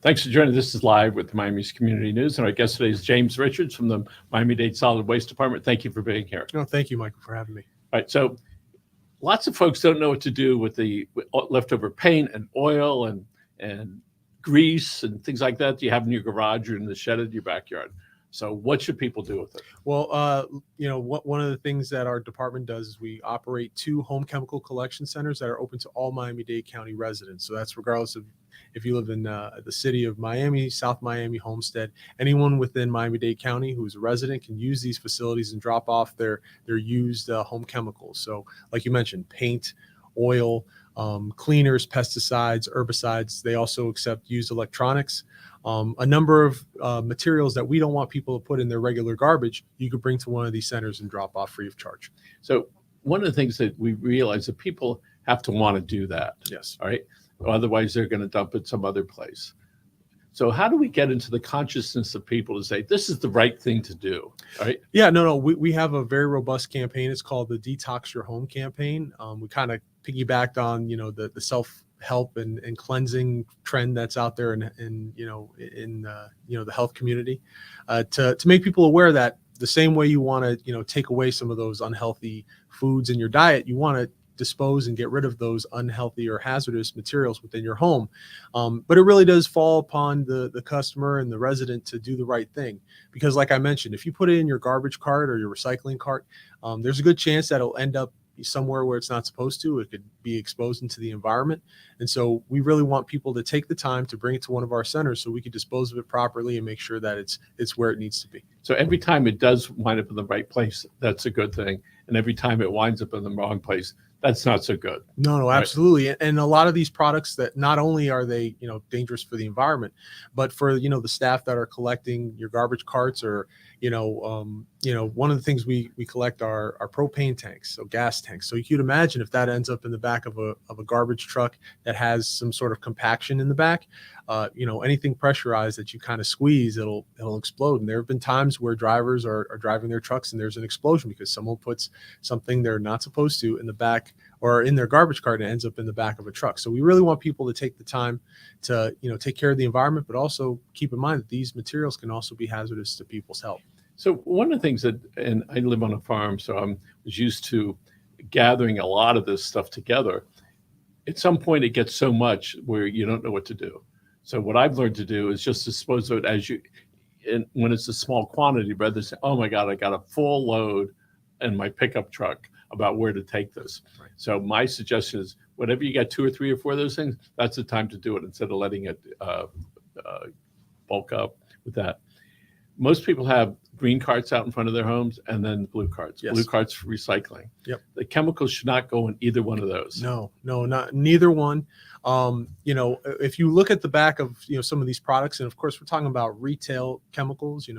Thanks for joining. This is Live with Miami's Community News, and our guest today is James Richards from the Miami-Dade Solid Waste Department. Thank you for being here. No, thank you, Michael, for having me. All right, so lots of folks don't know what to do with the leftover paint and oil and grease and things like that you have in your garage or in the shed in your backyard. So what should people do with it? Well, one of the things that our department does is we operate 2 home chemical collection centers that are open to all Miami-Dade County residents. So that's regardless of if you live in the city of Miami, South Miami, Homestead. Anyone within Miami-Dade County who is a resident can use these facilities and drop off their used home chemicals. So like you mentioned, paint, oil, cleaners, pesticides, herbicides. They also accept used electronics. A number of materials that we don't want people to put in their regular garbage, you could bring to one of these centers and drop off free of charge. So one of the things that we realize that people have to want to do that. Yes. All right. Otherwise, they're going to dump it some other place. So how do we get into the consciousness of people to say, this is the right thing to do? All right. Yeah, no. We have a very robust campaign. It's called the Detox Your Home campaign. We kind of piggybacked on, the self-help and cleansing trend that's out there in the health community, to make people aware that the same way you want to, take away some of those unhealthy foods in your diet, you want to dispose and get rid of those unhealthy or hazardous materials within your home. But it really does fall upon the customer and the resident to do the right thing. Because like I mentioned, if you put it in your garbage cart or your recycling cart, there's a good chance that it'll end up somewhere where it's not supposed to. It could be exposed into the environment. And so we really want people to take the time to bring it to one of our centers so we can dispose of it properly and make sure that it's where it needs to be. So every time it does wind up in the right place, that's a good thing. And every time it winds up in the wrong place, that's not so good. No, absolutely. Right? And a lot of these products that not only are they, dangerous for the environment, but for, the staff that are collecting your garbage carts or, one of the things we collect are propane tanks, so gas tanks. So you could imagine if that ends up in the back of a garbage truck that has some sort of compaction in the back, anything pressurized that you kind of squeeze, it'll explode. And there have been times where drivers are driving their trucks and there's an explosion because someone puts something they're not supposed to in the back or in their garbage cart and ends up in the back of a truck. So we really want people to take the time to, take care of the environment, but also keep in mind that these materials can also be hazardous to people's health. So one of the things and I live on a farm, so I was used to gathering a lot of this stuff together. At some point, it gets so much where you don't know what to do. So what I've learned to do is just dispose of it when it's a small quantity, rather than say, oh my God, I got a full load in my pickup truck about where to take this. Right. So my suggestion is whenever you got 2 or 3 or 4 of those things, that's the time to do it instead of letting it bulk up with that. Most people have green carts out in front of their homes and then blue carts. Yes. Blue carts for recycling. Yep. The chemicals should not go in either one of those. No, not neither one. If you look at the back of, some of these products, and of course we're talking about retail chemicals,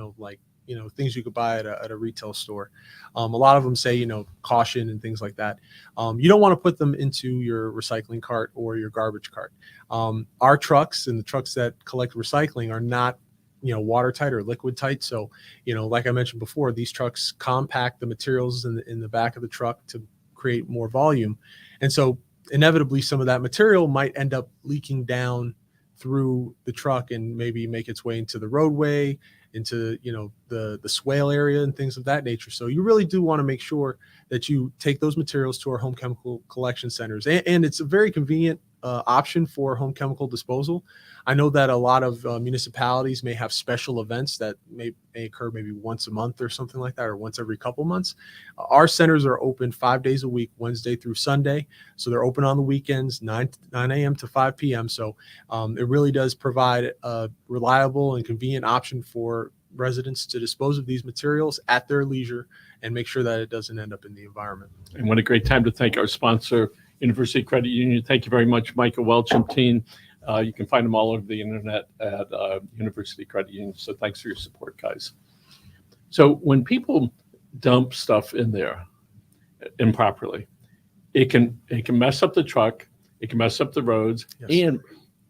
things you could buy at a retail store. A lot of them say, caution and things like that. You don't want to put them into your recycling cart or your garbage cart. Our trucks and the trucks that collect recycling are not watertight or liquid tight. So, like I mentioned before, these trucks compact the materials in the back of the truck to create more volume. And so inevitably some of that material might end up leaking down through the truck and maybe make its way into the roadway, into, the swale area and things of that nature. So you really do want to make sure that you take those materials to our home chemical collection centers. And it's a very convenient option for home chemical disposal. I know that a lot of municipalities may have special events that may occur maybe once a month or something like that, or once every couple months. Our centers are open 5 days a week, Wednesday through Sunday. So they're open on the weekends, 9 a.m. to 5 p.m. So it really does provide a reliable and convenient option for residents to dispose of these materials at their leisure and make sure that it doesn't end up in the environment. And what a great time to thank our sponsor, University Credit Union. Thank you very much, Michael Welch and team. You can find them all over the internet at University Credit Union. So thanks for your support, guys. So when people dump stuff in there improperly, it can mess up the truck, it can mess up the roads, yes, and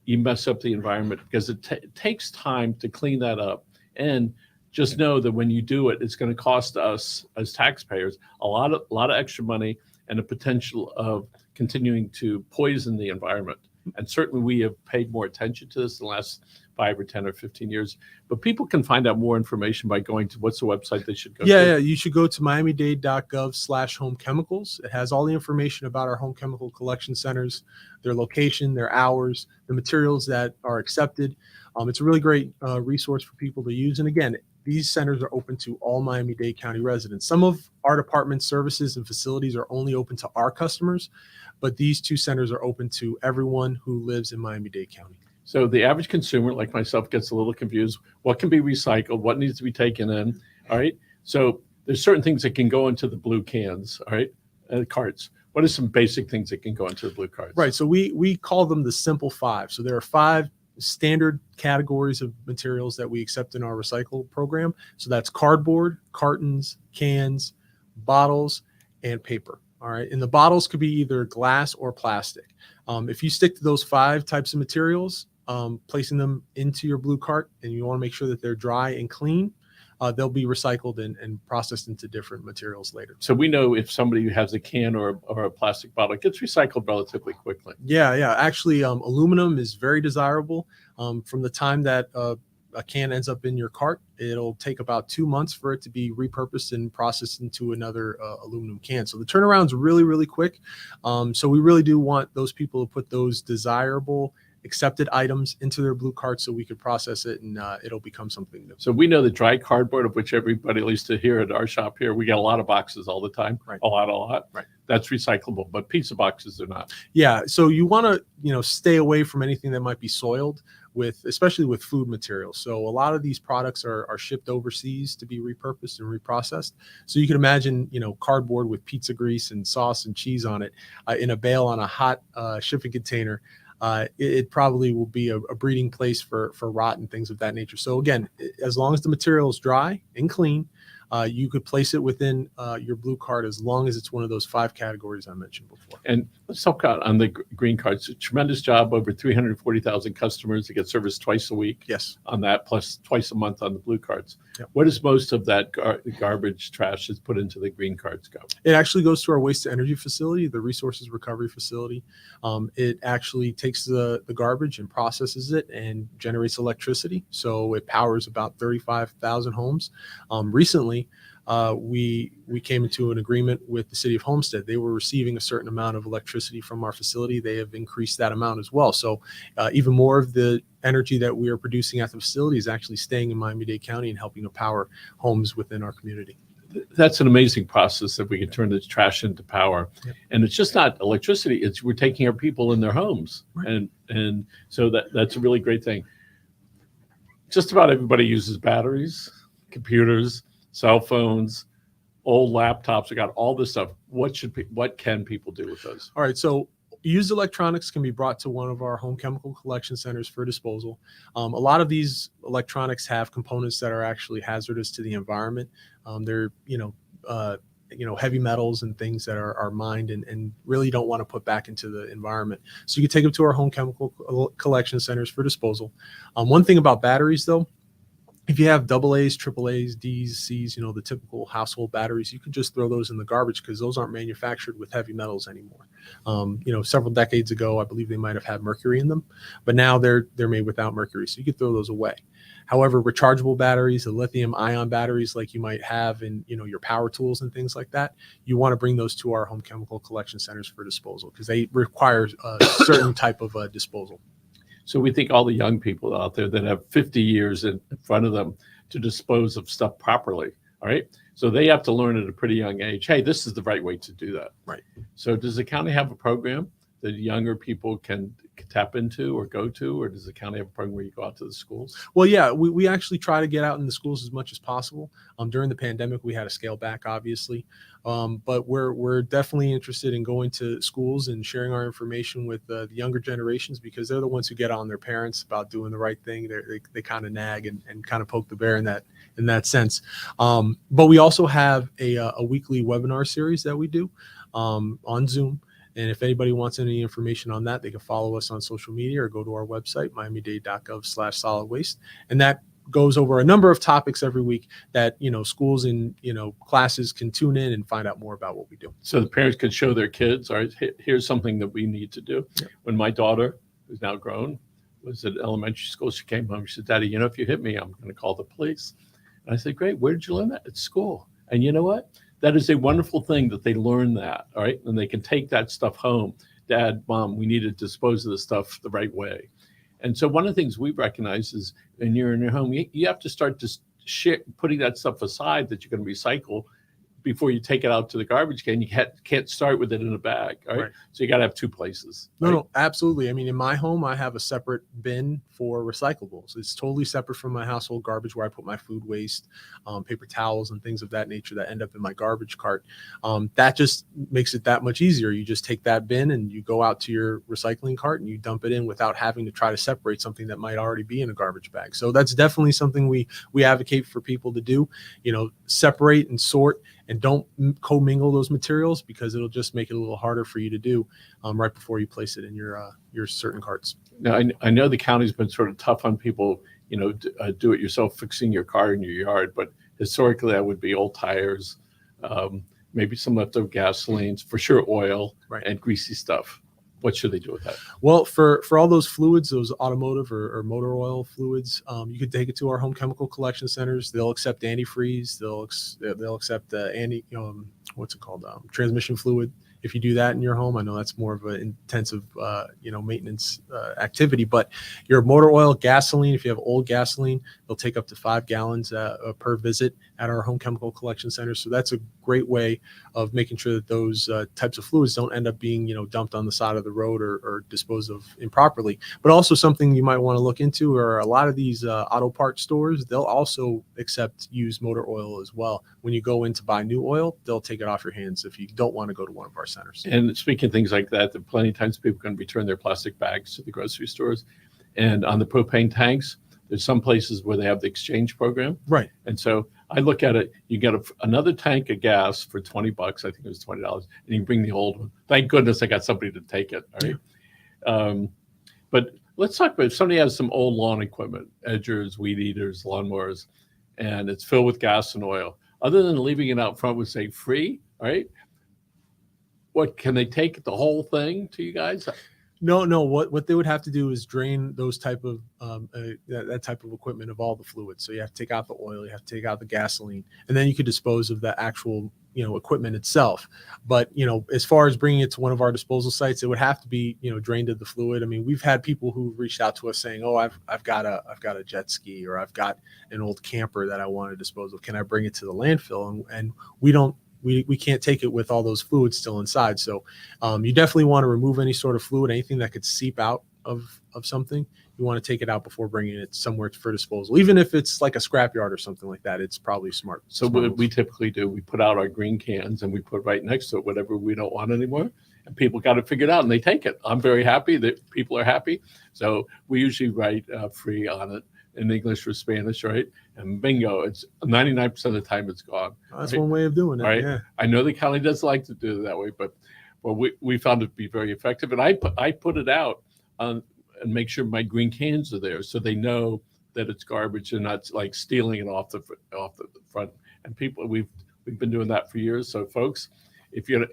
you mess up the environment because it takes time to clean that up. And just know that when you do it, it's going to cost us as taxpayers a lot of extra money and a potential of continuing to poison the environment. And certainly we have paid more attention to this in the last 5 or 10 or 15 years. But people can find out more information by going to, what's the website they should go to? Yeah, you should go to miamidade.gov/home chemicals. It has all the information about our home chemical collection centers, their location, their hours, the materials that are accepted. It's a really great resource for people to use. And again, these centers are open to all Miami-Dade County residents. Some of our department services and facilities are only open to our customers, but these two centers are open to everyone who lives in Miami-Dade County. So the average consumer, like myself, gets a little confused. What can be recycled? What needs to be taken in? All right. So there's certain things that can go into the blue cans, all right, carts. What are some basic things that can go into the blue carts? Right. So we call them the simple five. So there are 5 standard categories of materials that we accept in our recycle program. So that's cardboard, cartons, cans, bottles, and paper. All right. And the bottles could be either glass or plastic. If you stick to those 5 types of materials, placing them into your blue cart, and you want to make sure that they're dry and clean, they'll be recycled and processed into different materials later. So we know if somebody has a can or a plastic bottle, it gets recycled relatively quickly. Yeah. Actually, aluminum is very desirable. From the time that a can ends up in your cart, it'll take about 2 months for it to be repurposed and processed into another aluminum can. So the turnaround's really, really quick. So we really do want those people to put those desirable accepted items into their blue cart so we could process it and it'll become something new. So we know the dry cardboard, of which everybody, at least here at our shop here, we get a lot of boxes all the time. Right. A lot. Right. That's recyclable, but pizza boxes are not. Yeah. So you want to, stay away from anything that might be soiled especially with food materials. So a lot of these products are shipped overseas to be repurposed and reprocessed. So you can imagine, cardboard with pizza grease and sauce and cheese on it in a bale on a hot shipping container. It probably will be a breeding place for rot and things of that nature. So again, as long as the material is dry and clean, you could place it within your blue card as long as it's one of those 5 categories I mentioned before. And let's talk about on the green cards. A tremendous job, over 340,000 customers that get serviced twice a week. Yes. On that, plus twice a month on the blue cards. Yep. Where does most of that garbage trash that's put into the green cards go? It actually goes to our waste to energy facility, the resources recovery facility. It actually takes the garbage and processes it and generates electricity. So it powers about 35,000 homes. Recently, we came into an agreement with the city of Homestead. They were receiving a certain amount of electricity from our facility. They have increased that amount as well. So even more of the energy that we are producing at the facility is actually staying in Miami-Dade County and helping to power homes within our community. That's an amazing process that we can turn this trash into power. Yep. And it's just not electricity, it's we're taking our people in their homes. Right. And so that's a really great thing. Just about everybody uses batteries, computers, cell phones, old laptops. We got all this stuff. What can people do with those? All right. So used electronics can be brought to one of our home chemical collection centers for disposal. A lot of these electronics have components that are actually hazardous to the environment. They're, heavy metals and things that are mined and really don't want to put back into the environment. So you can take them to our home chemical collection centers for disposal. One thing about batteries, though, if you have AA's, AAA's, D's, C's, the typical household batteries, you can just throw those in the garbage because those aren't manufactured with heavy metals anymore. Several decades ago, I believe they might have had mercury in them, but now they're made without mercury, so you could throw those away. However, rechargeable batteries, the lithium ion batteries like you might have in your power tools and things like that, you want to bring those to our home chemical collection centers for disposal because they require a certain type of disposal. So we think all the young people out there that have 50 years in front of them to dispose of stuff properly, all right? So they have to learn at a pretty young age, hey, this is the right way to do that. Right. So does the county have a program that younger people can tap into or go to, or does the county have a program where you go out to the schools? Well, yeah, we actually try to get out in the schools as much as possible. During the pandemic, we had to scale back, obviously, but we're definitely interested in going to schools and sharing our information with the younger generations because they're the ones who get on their parents about doing the right thing. They kind of nag and kind of poke the bear in that sense. But we also have a weekly webinar series that we do on Zoom. And if anybody wants any information on that, they can follow us on social media or go to our website, miamidade.gov/solid waste. And that goes over a number of topics every week that, schools and, classes can tune in and find out more about what we do. So the parents can show their kids, all right, here's something that we need to do. Yep. When my daughter who's now grown, was at elementary school. She came home. She said, "Daddy, if you hit me, I'm going to call the police." And I said, "Great. Where did you learn that?" "At school." And you know what? That is a wonderful thing that they learn that, all right? And they can take that stuff home. "Dad, Mom, we need to dispose of the stuff the right way." And so one of the things we recognize is when you're in your home, you have to start to putting that stuff aside that you're going to recycle before you take it out to the garbage can. You can't start with it in a bag, right? So you got to have two places. Right? No, absolutely. I mean, in my home, I have a separate bin for recyclables. It's totally separate from my household garbage where I put my food waste, paper towels, and things of that nature that end up in my garbage cart. That just makes it that much easier. You just take that bin and you go out to your recycling cart and you dump it in without having to try to separate something that might already be in a garbage bag. So that's definitely something we advocate for people to do. Separate and sort, and don't commingle those materials, because it'll just make it a little harder for you to do right before you place it in your certain carts. Now, I know the county's been sort of tough on people, do it yourself, fixing your car in your yard, but historically that would be old tires, maybe some leftover gasolines, for sure oil, right, and greasy stuff. What should they do with that? Well, for all those fluids, those automotive or motor oil fluids, you could take it to our home chemical collection centers. They'll accept antifreeze. They'll accept what's it called? Transmission fluid. If you do that in your home, I know that's more of an intensive, maintenance activity. But your motor oil, gasoline, if you have old gasoline, they'll take up to 5 gallons per visit at our home chemical collection center. So that's a great way of making sure that those types of fluids don't end up being, dumped on the side of the road or disposed of improperly. But also something you might want to look into are a lot of these auto parts stores. They'll also accept used motor oil as well. When you go in to buy new oil, they'll take it off your hands if you don't want to go to one of our centers. And speaking of things like that, there are plenty of times people can return their plastic bags to the grocery stores. And on the propane tanks, there's some places where they have the exchange program. Right. And so I look at it, you get another tank of gas for $20. I think it was $20, and you can bring the old one. Thank goodness I got somebody to take it. Right. Yeah. But let's talk about if somebody has some old lawn equipment, edgers, weed eaters, lawnmowers, and it's filled with gas and oil. Other than leaving it out front with, say, free, right? What, can they take the whole thing to you guys? No. What they would have to do is drain those type of that type of equipment of all the fluids. So you have to take out the oil, you have to take out the gasoline, and then you could dispose of the actual equipment itself. But as far as bringing it to one of our disposal sites, it would have to be drained of the fluid. I mean, we've had people who reached out to us saying, "Oh, I've got a jet ski, or I've got an old camper that I want to dispose of. Can I bring it to the landfill?" And we don't. We can't take it with all those fluids still inside. So you definitely want to remove any sort of fluid, anything that could seep out of something. You want to take it out before bringing it somewhere for disposal. Even if it's like a scrapyard or something like that, it's probably smart. So what we typically do, we put out our green cans and we put right next to it whatever we don't want anymore. And people got it figured out and they take it. I'm very happy that people are happy. So we usually write free on it in English or Spanish, right? And bingo, it's 99% of the time it's gone. That's right? one way of doing it. Right. Yeah. I know the county doesn't like to do it that way, but we found it to be very effective. And I put it out and make sure my green cans are there so they know that it's garbage and not like stealing it off the front. And people, we've been doing that for years. So folks, if you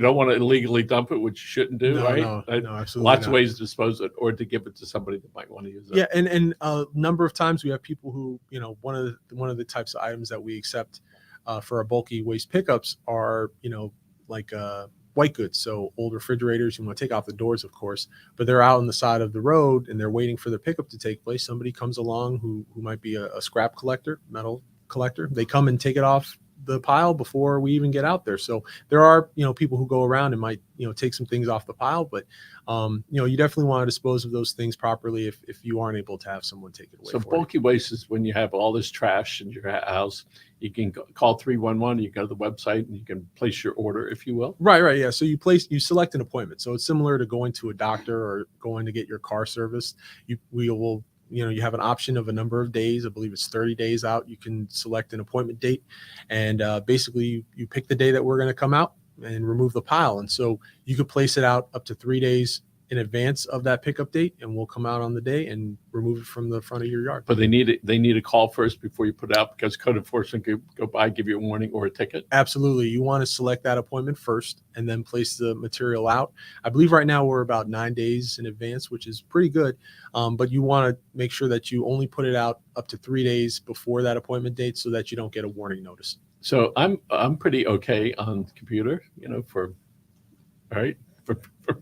don't want to illegally dump it, which you shouldn't do, right? No, absolutely. Lots of ways to dispose of it, or to give it to somebody that might want to use it. Yeah, and a number of times we have people who, one of the types of items that we accept for our bulky waste pickups are, like white goods. So old refrigerators, you want to take off the doors, of course, but they're out on the side of the road and they're waiting for their pickup to take place. Somebody comes along who might be a scrap collector, metal collector. They come and take it off the pile before we even get out there. So there are, people who go around and might, take some things off the pile, but, you definitely want to dispose of those things properly if you aren't able to have someone take it away. So bulky waste is when you have all this trash in your house, you can call 311, you go to the website and you can place your order, if you will. Right. Yeah. So you select an appointment. So it's similar to going to a doctor or going to get your car serviced. You have an option of a number of days. I believe it's 30 days out. You can select an appointment date, and basically you pick the day that we're going to come out and remove the pile. And so you could place it out up to 3 days in advance of that pickup date, and we'll come out on the day and remove it from the front of your yard. But they need a call first before you put it out, because code enforcement could go by, give you a warning or a ticket. Absolutely. You want to select that appointment first and then place the material out. I believe right now we're about 9 days in advance, which is pretty good. But you want to make sure that you only put it out up to 3 days before that appointment date so that you don't get a warning notice. So I'm pretty okay on the computer, for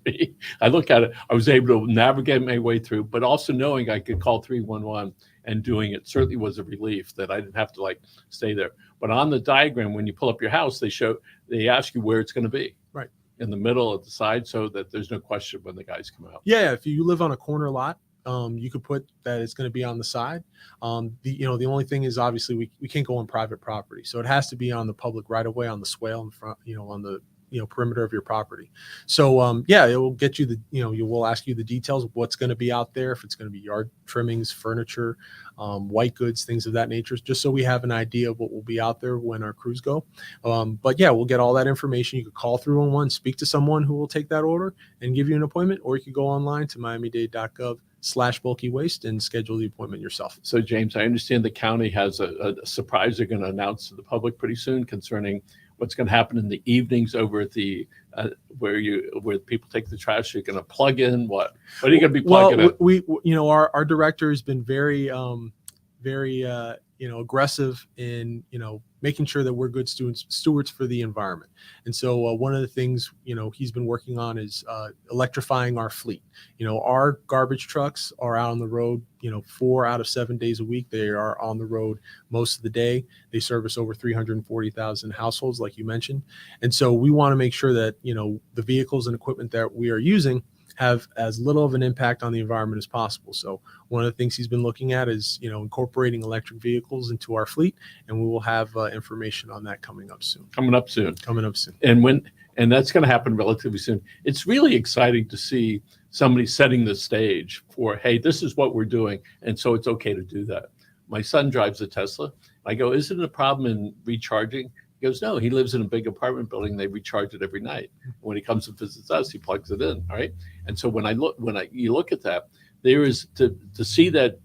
me. I look at it, I was able to navigate my way through, but also knowing I could call 311 and doing it certainly was a relief that I didn't have to stay there. But on the diagram, when you pull up your house, they ask you where it's going to be. Right. In the middle, at the side, so that there's no question when the guys come out. Yeah. If you live on a corner lot, you could put that it's going to be on the side. The only thing is obviously we can't go on private property. So it has to be on the public right of way, on the swale in front, on the perimeter of your property. So it will get you we'll ask you the details of what's going to be out there, if it's going to be yard trimmings, furniture, white goods, things of that nature, just so we have an idea of what will be out there when our crews go. But yeah, we'll get all that information. You could call 311, speak to someone who will take that order and give you an appointment, or you could go online to miamidade.gov/bulky waste and schedule the appointment yourself. So James, I understand the county has a surprise they're going to announce to the public pretty soon concerning what's going to happen in the evenings over at the where people take the trash. You're going to plug in what are you going to be plugging in? We our director has been very aggressive in making sure that we're good stewards for the environment. And so one of the things he's been working on is electrifying our fleet. Our garbage trucks are out on the road 4 out of 7 days a week. They are on the road most of the day. They service over 340,000 households, like you mentioned. And so we want to make sure that the vehicles and equipment that we are using have as little of an impact on the environment as possible. So one of the things he's been looking at is, incorporating electric vehicles into our fleet, and we will have information on that coming up soon. And that's going to happen relatively soon. It's really exciting to see somebody setting the stage for, hey, this is what we're doing, and so it's okay to do that. My son drives a Tesla. I go, is it a problem in recharging? He goes, no, he lives in a big apartment building. They recharge it every night. When he comes and visits us, he plugs it in. All right. And so when you look at that, there is to see that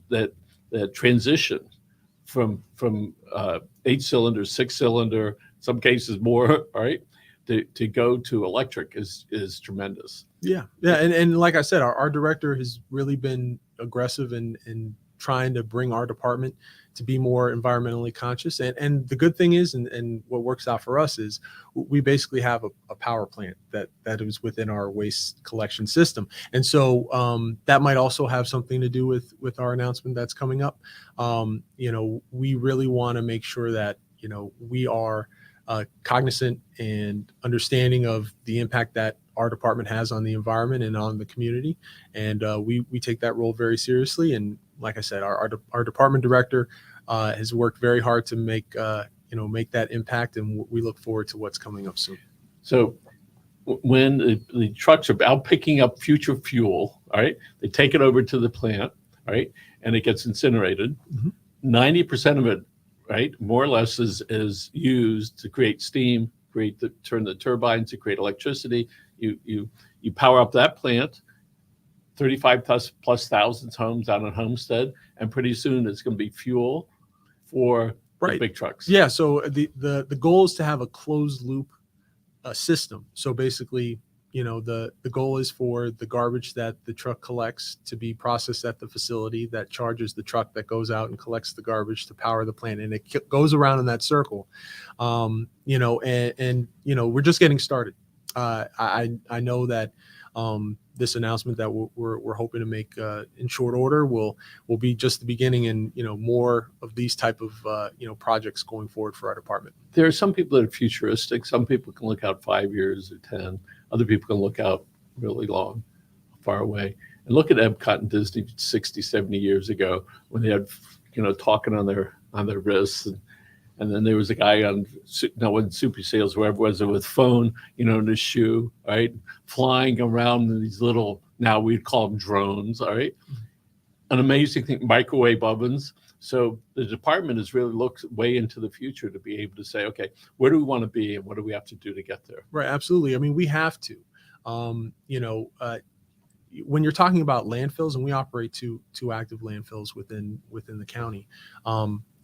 transition from 8-cylinder, 6-cylinder, some cases more, all right, to go to electric is tremendous. Yeah. And like I said, our director has really been aggressive in trying to bring our department to be more environmentally conscious. And the good thing is, and what works out for us is we basically have a power plant that is within our waste collection system. And so that might also have something to do with our announcement that's coming up. We really want to make sure that, we are cognizant and understanding of the impact that our department has on the environment and on the community. And we take that role very seriously. And like I said, our department director has worked very hard to make that impact, and we look forward to what's coming up soon. So when the trucks are out picking up future fuel, all right, they take it over to the plant, all right, and it gets incinerated. 90% of it, right, more or less is used to create steam, turn the turbines to create electricity. You power up that plant, 35 plus thousands homes out on Homestead, and pretty soon it's going to be fuel for the big trucks. Yeah. So the goal is to have a closed loop system. So basically, the goal is for the garbage that the truck collects to be processed at the facility that charges the truck that goes out and collects the garbage to power the plant, and it goes around in that circle. We're just getting started. I know that this announcement that we're hoping to make in short order will be just the beginning, and more of these type of projects going forward for our department. There are some people that are futuristic. Some people can look out 5 years or 10. Other people can look out really long, far away. And look at Epcot and Disney 60, 70 years ago when they had talking on their wrists. And then there was a guy wasn't Super Sales, whoever was it, with phone, in his shoe, right? Flying around in these little, now we'd call them drones, all right? An amazing thing, microwave ovens. So the department has really looked way into the future to be able to say, okay, where do we want to be and what do we have to do to get there? Right, absolutely. I mean, we have to. when you're talking about landfills, and we operate two active landfills within the county,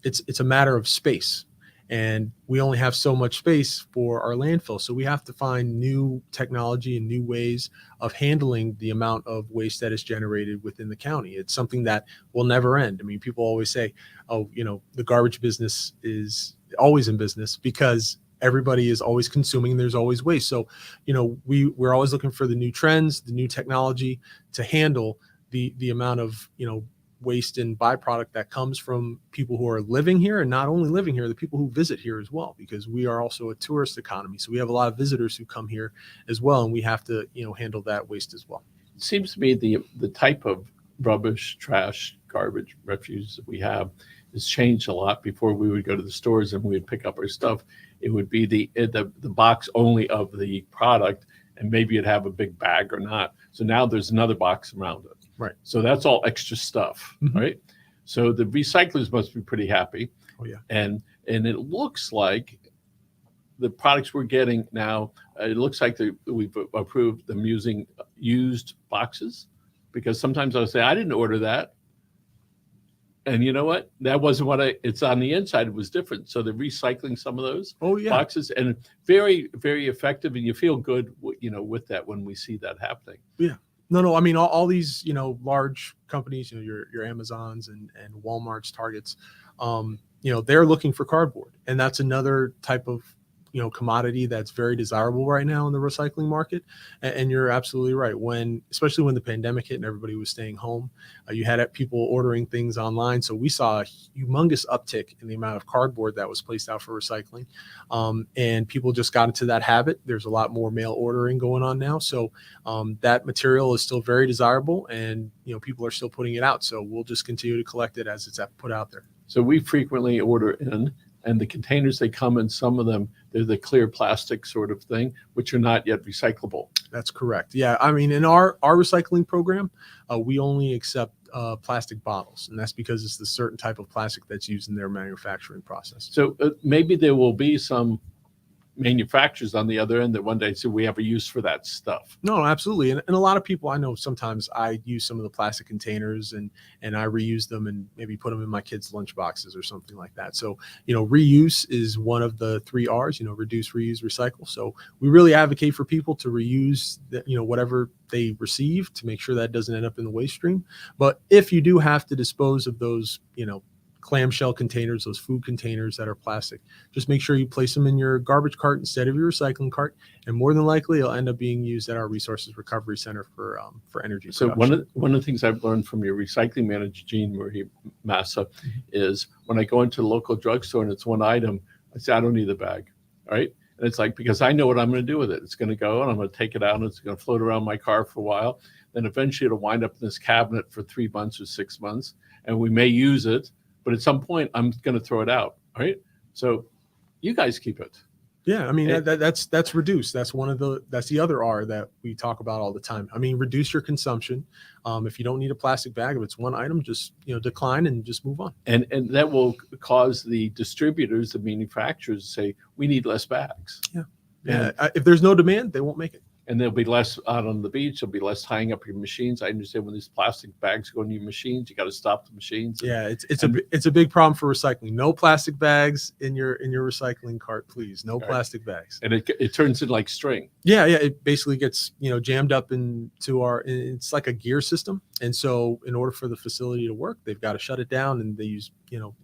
it's a matter of space. And we only have so much space for our landfill. So we have to find new technology and new ways of handling the amount of waste that is generated within the county. It's something that will never end. I mean, people always say, oh, the garbage business is always in business because everybody is always consuming. There's always waste. So, we're always looking for the new trends, the new technology to handle the amount of, waste and byproduct that comes from people who are living here, and not only living here, the people who visit here as well, because we are also a tourist economy. So we have a lot of visitors who come here as well, and we have to, handle that waste as well. It seems to me the type of rubbish, trash, garbage, refuse that we have has changed a lot. Before we would go to the stores and we would pick up our stuff, it would be the box only of the product, and maybe it'd have a big bag or not. So now there's another box around it. Right. So that's all extra stuff, right? So the recyclers must be pretty happy. Oh yeah. And it looks like the products we're getting now, it looks like we've approved them using used boxes, because sometimes I'll say, I didn't order that. And you know what? That wasn't it's on the inside. It was different. So they're recycling some of those boxes, and very, very effective. And you feel good, with that when we see that happening. Yeah. No. I mean, all these, large companies, your Amazons and Walmarts, Targets, they're looking for cardboard, and that's another type of, commodity that's very desirable right now in the recycling market. And you're absolutely right. Especially when the pandemic hit and everybody was staying home, you had people ordering things online. So we saw a humongous uptick in the amount of cardboard that was placed out for recycling. And people just got into that habit. There's a lot more mail ordering going on now. So that material is still very desirable, and, people are still putting it out. So we'll just continue to collect it as it's put out there. So we frequently order in, and the containers they come in, some of them, they're the clear plastic sort of thing, which are not yet recyclable. That's correct. Yeah. I mean, in our recycling program, we only accept plastic bottles, and that's because it's the certain type of plastic that's used in their manufacturing process. So maybe there will be some manufacturers on the other end that one day say we have a use for that stuff. No, absolutely. And a lot of people, I know sometimes I use some of the plastic containers and I reuse them and maybe put them in my kids' lunch boxes or something like that. So, reuse is one of the 3 R's, reduce, reuse, recycle. So we really advocate for people to reuse whatever they receive, to make sure that doesn't end up in the waste stream. But if you do have to dispose of those, clamshell containers, those food containers that are plastic, just make sure you place them in your garbage cart instead of your recycling cart, and more than likely it'll end up being used at our resources recovery center for energy So production. one of the things I've learned from your recycling manager, Jean Marie Massa, is when I go into the local drugstore and it's one item, I say, I don't need the bag, right? And it's like, because I know what I'm going to do with it. It's going to go and I'm going to take it out and it's going to float around my car for a while. Then eventually it'll wind up in this cabinet for 3 months or 6 months, and we may use it, but at some point I'm going to throw it out, right? So you guys keep it. Yeah, I mean, that's reduce. That's the other R that we talk about all the time. I mean, reduce your consumption. If you don't need a plastic bag, if it's one item, just decline and just move on. And that will cause the distributors, the manufacturers, to say we need less bags. Yeah. If there's no demand, they won't make it. And there'll be less out on the beach. There'll be less tying up your machines. I understand when these plastic bags go in your machines, you got to stop the machines. Yeah, it's a big problem for recycling. No plastic bags in your recycling cart, please. No plastic bags. And it turns into like string. Yeah. It basically gets jammed up into it's like a gear system. And so in order for the facility to work, they've got to shut it down, and they use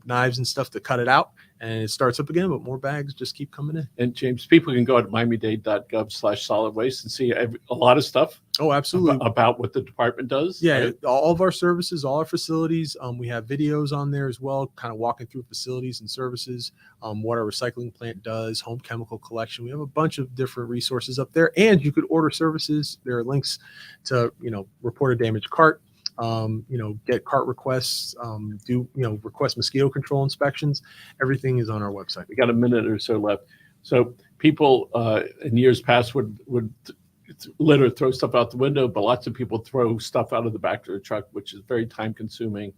knives and stuff to cut it out, and it starts up again, but more bags just keep coming in. And James, people can go to miamidade.gov/solid waste and see a lot of stuff. Oh, absolutely. About what the department does. Yeah, right? All of our services, all our facilities. We have videos on there as well, kind of walking through facilities and services, what our recycling plant does, home chemical collection. We have a bunch of different resources up there, and you could order services. There are links to report a damaged cart. Get cart requests, request mosquito control inspections. Everything is on our website. We got a minute or so left. So people in years past would litter, throw stuff out the window, but lots of people throw stuff out of the back of their truck, which is very time consuming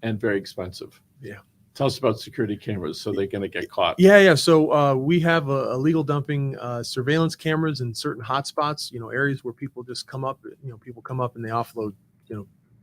and very expensive. Yeah. Tell us about security cameras, so they're going to get caught. Yeah. So we have a illegal dumping surveillance cameras in certain hotspots, areas where people just come up, people come up and they offload,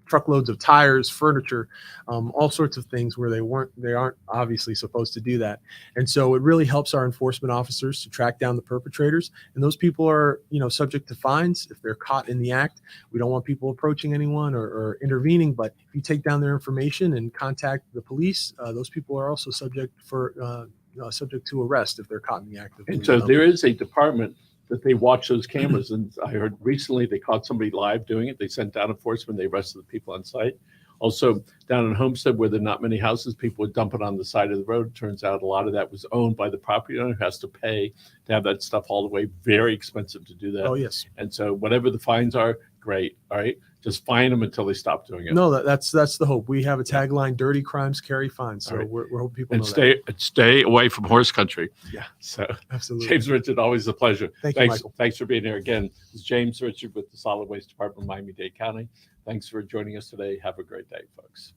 truckloads of tires, furniture, all sorts of things where they aren't obviously supposed to do that. And so it really helps our enforcement officers to track down the perpetrators. And those people are, subject to fines if they're caught in the act. We don't want people approaching anyone or intervening, but if you take down their information and contact the police, those people are also subject to arrest if they're caught in the act of And illegal so dumping. there is a department that they watch those cameras. And I heard recently they caught somebody live doing it. They sent down enforcement. They arrested the people on site. Also, down in Homestead, where there are not many houses, people would dump it on the side of the road. Turns out a lot of that was owned by the property owner, who has to pay to have that stuff hauled away. Very expensive to do that. Oh, yes. And so whatever the fines are, great. All right. Just fine them until they stop doing it. No, that's the hope. We have a tagline: "Dirty crimes carry fines." So Right. we're hoping people And know stay away from horse country. Yeah. So Absolutely. James Richard, always a pleasure. Thank you, Thanks, Michael. thanks for being here again. This is James Richard with the Solid Waste Department of Miami-Dade County. Thanks for joining us today. Have a great day, folks.